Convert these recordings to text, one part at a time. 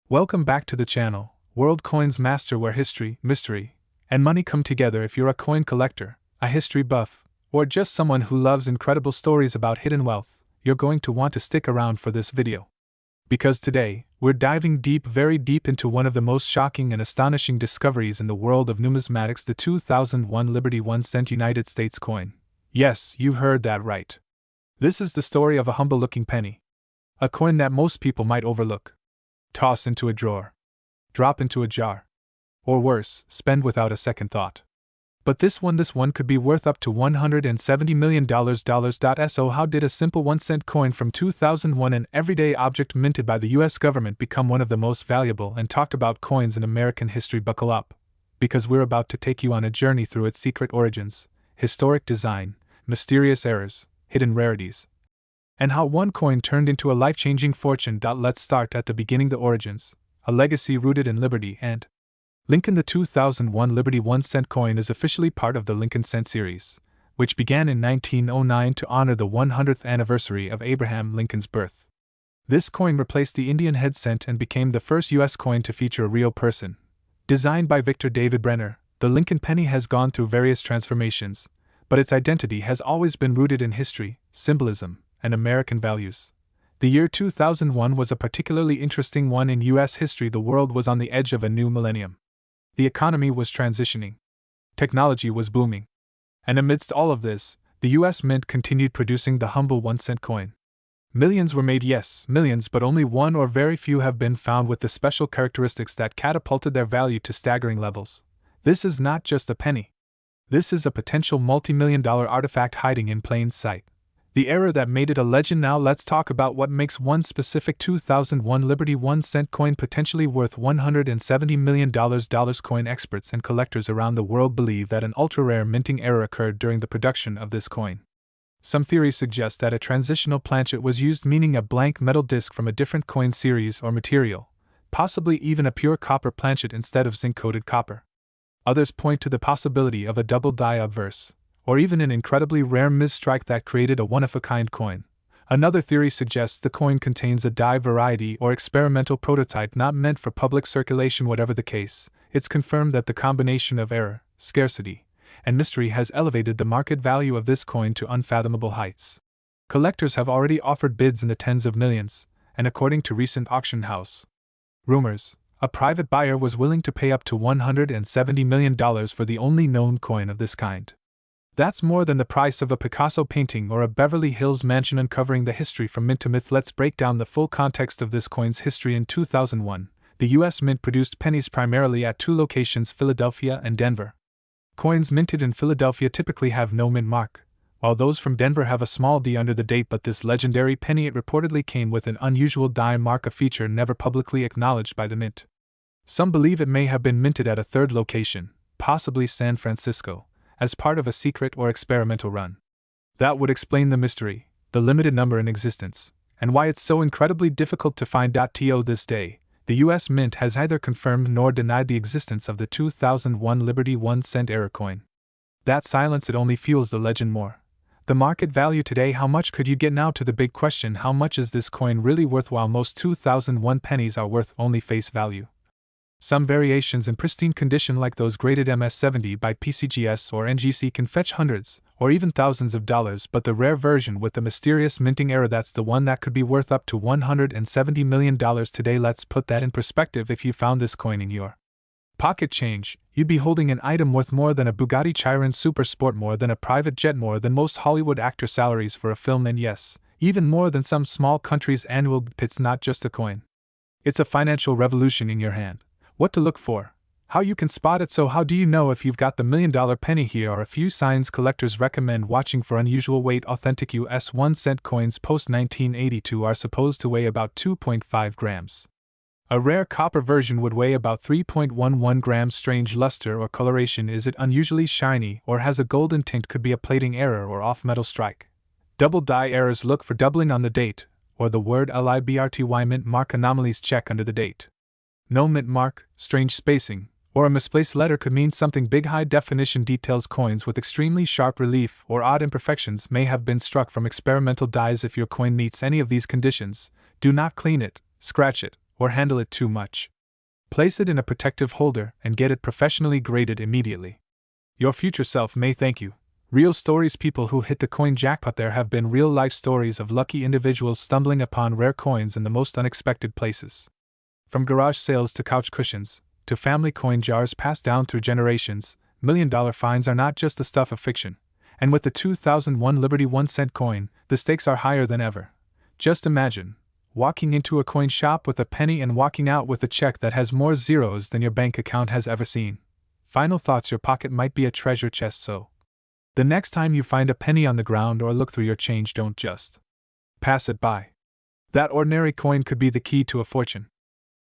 Welcome back to the channel, World Coins Master, where history, mystery, and money come together. If you're a coin collector, a history buff, or just someone who loves incredible stories about hidden wealth, you're going to want to stick around for this video. Because today, we're diving deep, very deep into one of the most shocking and astonishing discoveries in the world of numismatics, the 2001 Liberty 1-cent United States coin. Yes, you heard that right. This is the story of a humble-looking penny. A coin that most people might overlook. Toss into a drawer. Drop into a jar. Or worse, spend without a second thought. But this one could be worth up to $170 million. So how did a simple 1-cent coin from 2001, an everyday object minted by the US government, become one of the most valuable and talked about coins in American history? Buckle up, because we're about to take you on a journey through its secret origins, historic design, mysterious errors, hidden rarities, and how one coin turned into a life-changing fortune. Let's start at the beginning, the origins, a legacy rooted in liberty and Lincoln. The 2001 Liberty 1-cent coin is officially part of the Lincoln Cent series, which began in 1909 to honor the 100th anniversary of Abraham Lincoln's birth. This coin replaced the Indian head cent and became the first U.S. coin to feature a real person. Designed by Victor David Brenner, the Lincoln penny has gone through various transformations, but its identity has always been rooted in history, symbolism, and American values. The year 2001 was a particularly interesting one in U.S. history. The world was on the edge of a new millennium. The economy was transitioning. Technology was booming. And amidst all of this, the U.S. Mint continued producing the humble 1-cent coin. Millions were made, yes, millions, but only one or very few have been found with the special characteristics that catapulted their value to staggering levels. This is not just a penny. This is a potential multi-million-dollar artifact hiding in plain sight. The error that made it a legend. Now let's talk about what makes one specific 2001 Liberty 1-cent coin potentially worth $170 million. Coin experts and collectors around the world believe that an ultra-rare minting error occurred during the production of this coin. Some theories suggest that a transitional planchet was used, meaning a blank metal disc from a different coin series or material, possibly even a pure copper planchet instead of zinc-coated copper. Others point to the possibility of a double die obverse, or even an incredibly rare misstrike that created a one-of-a-kind coin. Another theory suggests the coin contains a die variety or experimental prototype not meant for public circulation. Whatever the case, it's confirmed that the combination of error, scarcity, and mystery has elevated the market value of this coin to unfathomable heights. Collectors have already offered bids in the tens of millions, and according to recent auction house rumors, a private buyer was willing to pay up to $170 million for the only known coin of this kind. That's more than the price of a Picasso painting or a Beverly Hills mansion. Uncovering the history from myth to myth, let's break down the full context of this coin's history. In 2001, the U.S. Mint produced pennies primarily at two locations, Philadelphia and Denver. Coins minted in Philadelphia typically have no mint mark, while those from Denver have a small D under the date. But this legendary penny, it reportedly came with an unusual die mark, a feature never publicly acknowledged by the mint. Some believe it may have been minted at a third location, possibly San Francisco, as part of a secret or experimental run. That would explain the mystery, the limited number in existence, and why it's so incredibly difficult to find. To this day, the U.S. Mint has neither confirmed nor denied the existence of the 2001 Liberty 1-cent error coin. That silence, it only fuels the legend more. The market value today, how much could you get? Now to the big question: how much is this coin really worth? While most 2001 pennies are worth only face value, some variations in pristine condition, like those graded MS-70 by PCGS or NGC, can fetch hundreds, or even thousands of dollars. But the rare version with the mysterious minting error, that's the one that could be worth up to $170 million today. Let's put that in perspective. If you found this coin in your pocket change, you'd be holding an item worth more than a Bugatti Chiron Super Sport, more than a private jet, more than most Hollywood actor salaries for a film, and yes, even more than some small country's annual. It's not just a coin. It's a financial revolution in your hand. What to look for, how you can spot it. So how do you know if you've got the $1 penny? Here are a few signs collectors recommend watching for: unusual weight. Authentic U.S. 1-cent coins post-1982 are supposed to weigh about 2.5 grams. A rare copper version would weigh about 3.11 grams. Strange luster or coloration. Is it unusually shiny or has a golden tint? Could be a plating error or off-metal strike. Double die errors. Look for doubling on the date, or the word LIBRTY. Mint mark anomalies. Check under the date. No mint mark, strange spacing, or a misplaced letter could mean something big. High definition details. Coins with extremely sharp relief or odd imperfections may have been struck from experimental dies. If your coin meets any of these conditions, do not clean it, scratch it, or handle it too much. Place it in a protective holder and get it professionally graded immediately. Your future self may thank you. Real stories. People who hit the coin jackpot. There have been real-life stories of lucky individuals stumbling upon rare coins in the most unexpected places. From garage sales to couch cushions, to family coin jars passed down through generations, million-dollar finds are not just the stuff of fiction. And with the 2001 Liberty 1-cent coin, the stakes are higher than ever. Just imagine walking into a coin shop with a penny and walking out with a check that has more zeros than your bank account has ever seen. Final thoughts. Your pocket might be a treasure chest, so the next time you find a penny on the ground or look through your change, don't just pass it by. That ordinary coin could be the key to a fortune.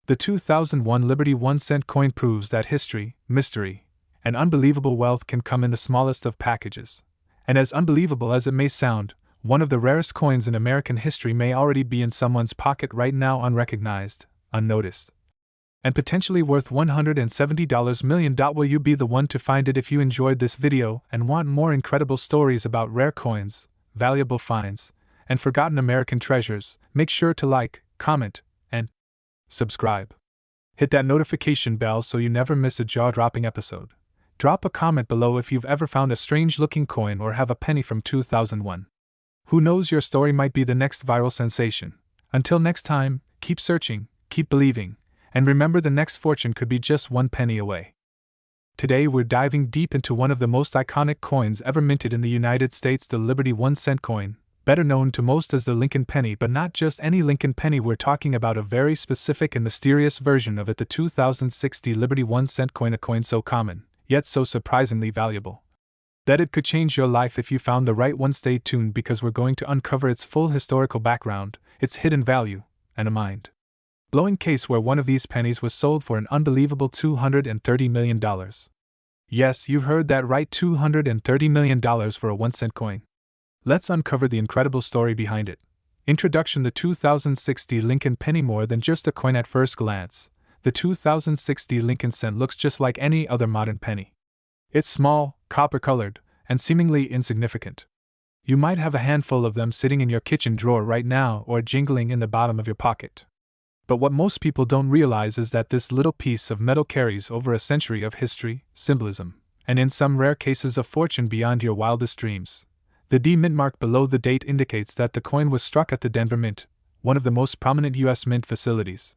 The 2001 Liberty 1-cent coin proves that history, mystery, and unbelievable wealth can come in the smallest of packages. And as unbelievable as it may sound, one of the rarest coins in American history may already be in someone's pocket right now, unrecognized, unnoticed, and potentially worth $170 million. Will you be the one to find it? If you enjoyed this video and want more incredible stories about rare coins, valuable finds, and forgotten American treasures, make sure to like, comment, and subscribe. Hit that notification bell so you never miss a jaw-dropping episode. Drop a comment below if you've ever found a strange-looking coin or have a penny from 2001. Who knows, your story might be the next viral sensation. Until next time, keep searching, keep believing, and remember, the next fortune could be just one penny away. Today we're diving deep into one of the most iconic coins ever minted in the United States, the Liberty 1-cent coin, better known to most as the Lincoln penny. But not just any Lincoln penny, we're talking about a very specific and mysterious version of it, the 2060 Liberty 1-cent coin, a coin so common, yet so surprisingly valuable, that it could change your life if you found the right one. Stay tuned, because we're going to uncover its full historical background, its hidden value, and a mind-blowing case where one of these pennies was sold for an unbelievable $230 million. Yes, you heard that right, $230 million for a 1-cent coin. Let's uncover the incredible story behind it. Introduction: the 2060 Lincoln penny. More than just a coin at first glance, the 2060 Lincoln cent looks just like any other modern penny. It's small, copper-colored, and seemingly insignificant. You might have a handful of them sitting in your kitchen drawer right now, or jingling in the bottom of your pocket. But what most people don't realize is that this little piece of metal carries over a century of history, symbolism, and in some rare cases a fortune beyond your wildest dreams. The D mint mark below the date indicates that the coin was struck at the Denver Mint, one of the most prominent U.S. mint facilities.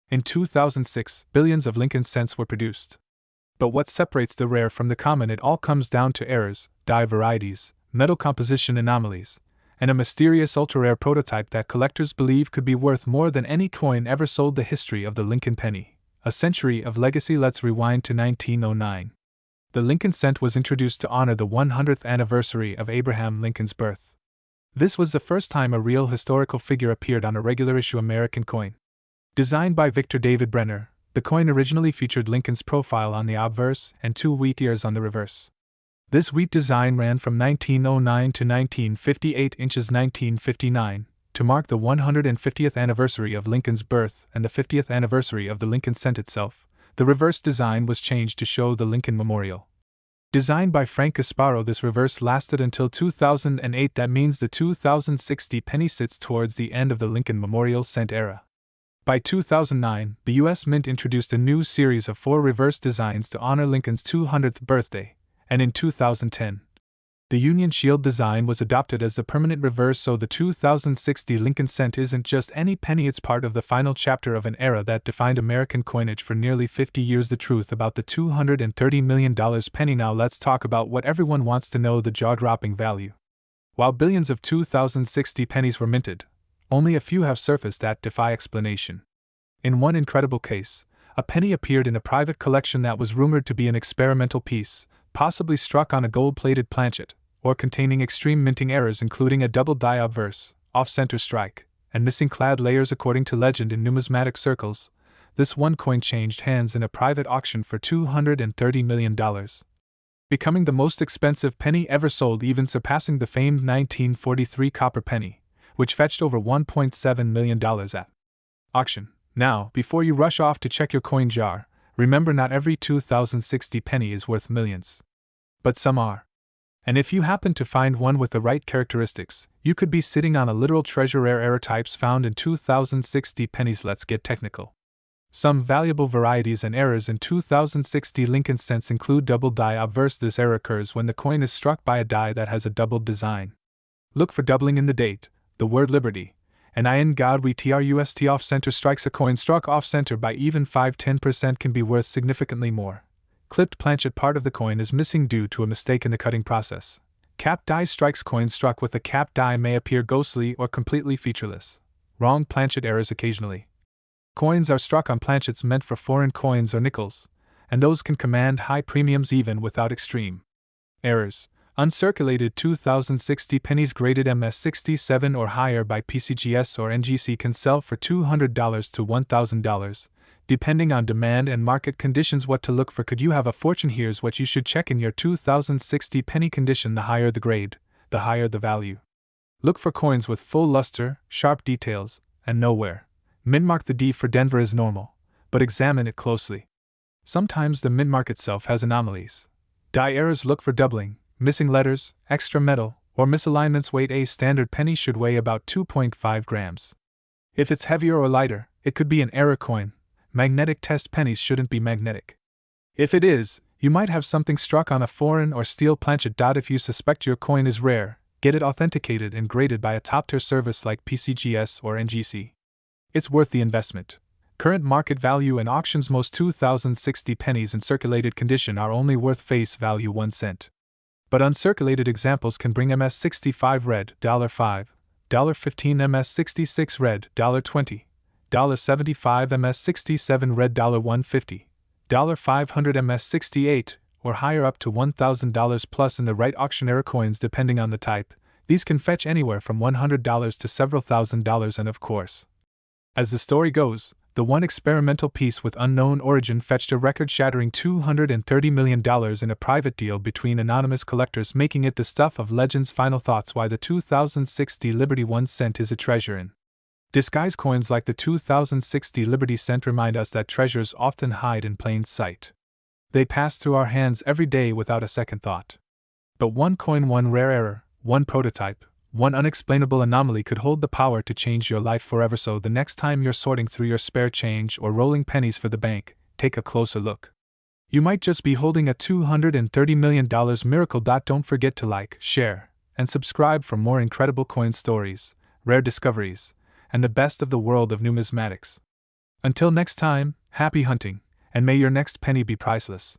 In 2006, billions of Lincoln cents were produced. But what separates the rare from the common? It all comes down to errors, die varieties, metal composition anomalies, and a mysterious ultra-rare prototype that collectors believe could be worth more than any coin ever sold. The history of the Lincoln penny, a century of legacy. Let's rewind to 1909. The Lincoln cent was introduced to honor the 100th anniversary of Abraham Lincoln's birth. This was the first time a real historical figure appeared on a regular issue American coin. Designed by Victor David Brenner, the coin originally featured Lincoln's profile on the obverse and 2 wheat ears on the reverse. This wheat design ran from 1909 to 1958 inches 1959, to mark the 150th anniversary of Lincoln's birth and the 50th anniversary of the Lincoln cent itself. The reverse design was changed to show the Lincoln Memorial. Designed by Frank Casparo, this reverse lasted until 2008. That means the 2060 penny sits towards the end of the Lincoln Memorial cent era. By 2009, the U.S. Mint introduced a new series of 4 reverse designs to honor Lincoln's 200th birthday, and in 2010, the Union Shield design was adopted as the permanent reverse. So the 2060 Lincoln cent isn't just any penny, it's part of the final chapter of an era that defined American coinage for nearly 50 years. The truth about the $230 million penny. Now let's talk about what everyone wants to know, the jaw-dropping value. While billions of 2060 pennies were minted, only a few have surfaced that defy explanation. In one incredible case, a penny appeared in a private collection that was rumored to be an experimental piece, possibly struck on a gold-plated planchet, or containing extreme minting errors including a double die obverse, off-center strike, and missing clad layers. According to legend in numismatic circles, this one coin changed hands in a private auction for $230 million, becoming the most expensive penny ever sold, even surpassing the famed 1943 copper penny, which fetched over $1.7 million at auction. Now, before you rush off to check your coin jar, remember, not every 2060 penny is worth millions. But some are. And if you happen to find one with the right characteristics, you could be sitting on a literal treasure. Rare error types found in 2060 pennies. Let's get technical. Some valuable varieties and errors in 2060 Lincoln cents include double die obverse. This error occurs when the coin is struck by a die that has a doubled design. Look for doubling in the date, the word liberty, and in God we trust off center strikes. A coin struck off center by even 5-10% can be worth significantly more. Clipped planchet part of the coin is missing due to a mistake in the cutting process. Capped die strikes. Coins struck with a capped die may appear ghostly or completely featureless. Wrong planchet errors occasionally. Coins are struck on planchets meant for foreign coins or nickels, and those can command high premiums even without extreme errors. Uncirculated 2060 pennies graded MS67 or higher by PCGS or NGC can sell for $200 to $1,000, depending on demand and market conditions. What to look for? Could you have a fortune? Here's what you should check in your 2060 penny condition. The higher the grade, the higher the value. Look for coins with full luster, sharp details, and no wear. Mint mark. The D for Denver is normal, but examine it closely. Sometimes the mint mark itself has anomalies. Die errors. Look for doubling, missing letters, extra metal, or misalignments. Weight. A standard penny should weigh about 2.5 grams. If it's heavier or lighter, it could be an error coin. Magnetic test. Pennies shouldn't be magnetic. If it is, you might have something struck on a foreign or steel planchet. If you suspect your coin is rare, get it authenticated and graded by a top-tier service like PCGS or NGC. It's worth the investment. Current market value and auctions. Most 2060 pennies in circulated condition are only worth face value 1 cent. But uncirculated examples can bring MS65 red $5, $15 MS66 red $20, $75 MS67 red $150, $500 MS68, or higher up to $1,000 plus in the right auctioneer. Coins, depending on the type, these can fetch anywhere from $100 to several $1,000s, and of course, as the story goes, the one experimental piece with unknown origin fetched a record-shattering $230 million in a private deal between anonymous collectors, making it the stuff of legends. Final thoughts. Why the 2060 Liberty 1 cent is a treasure in disguise. Coins like the 2060 Liberty cent remind us that treasures often hide in plain sight. They pass through our hands every day without a second thought. But one coin, one rare error, one prototype, one unexplainable anomaly could hold the power to change your life forever. So the next time you're sorting through your spare change or rolling pennies for the bank, take a closer look. You might just be holding a $230 million miracle. Don't forget to like, share, and subscribe for more incredible coin stories, rare discoveries, and the best of the world of numismatics. Until next time, happy hunting, and may your next penny be priceless.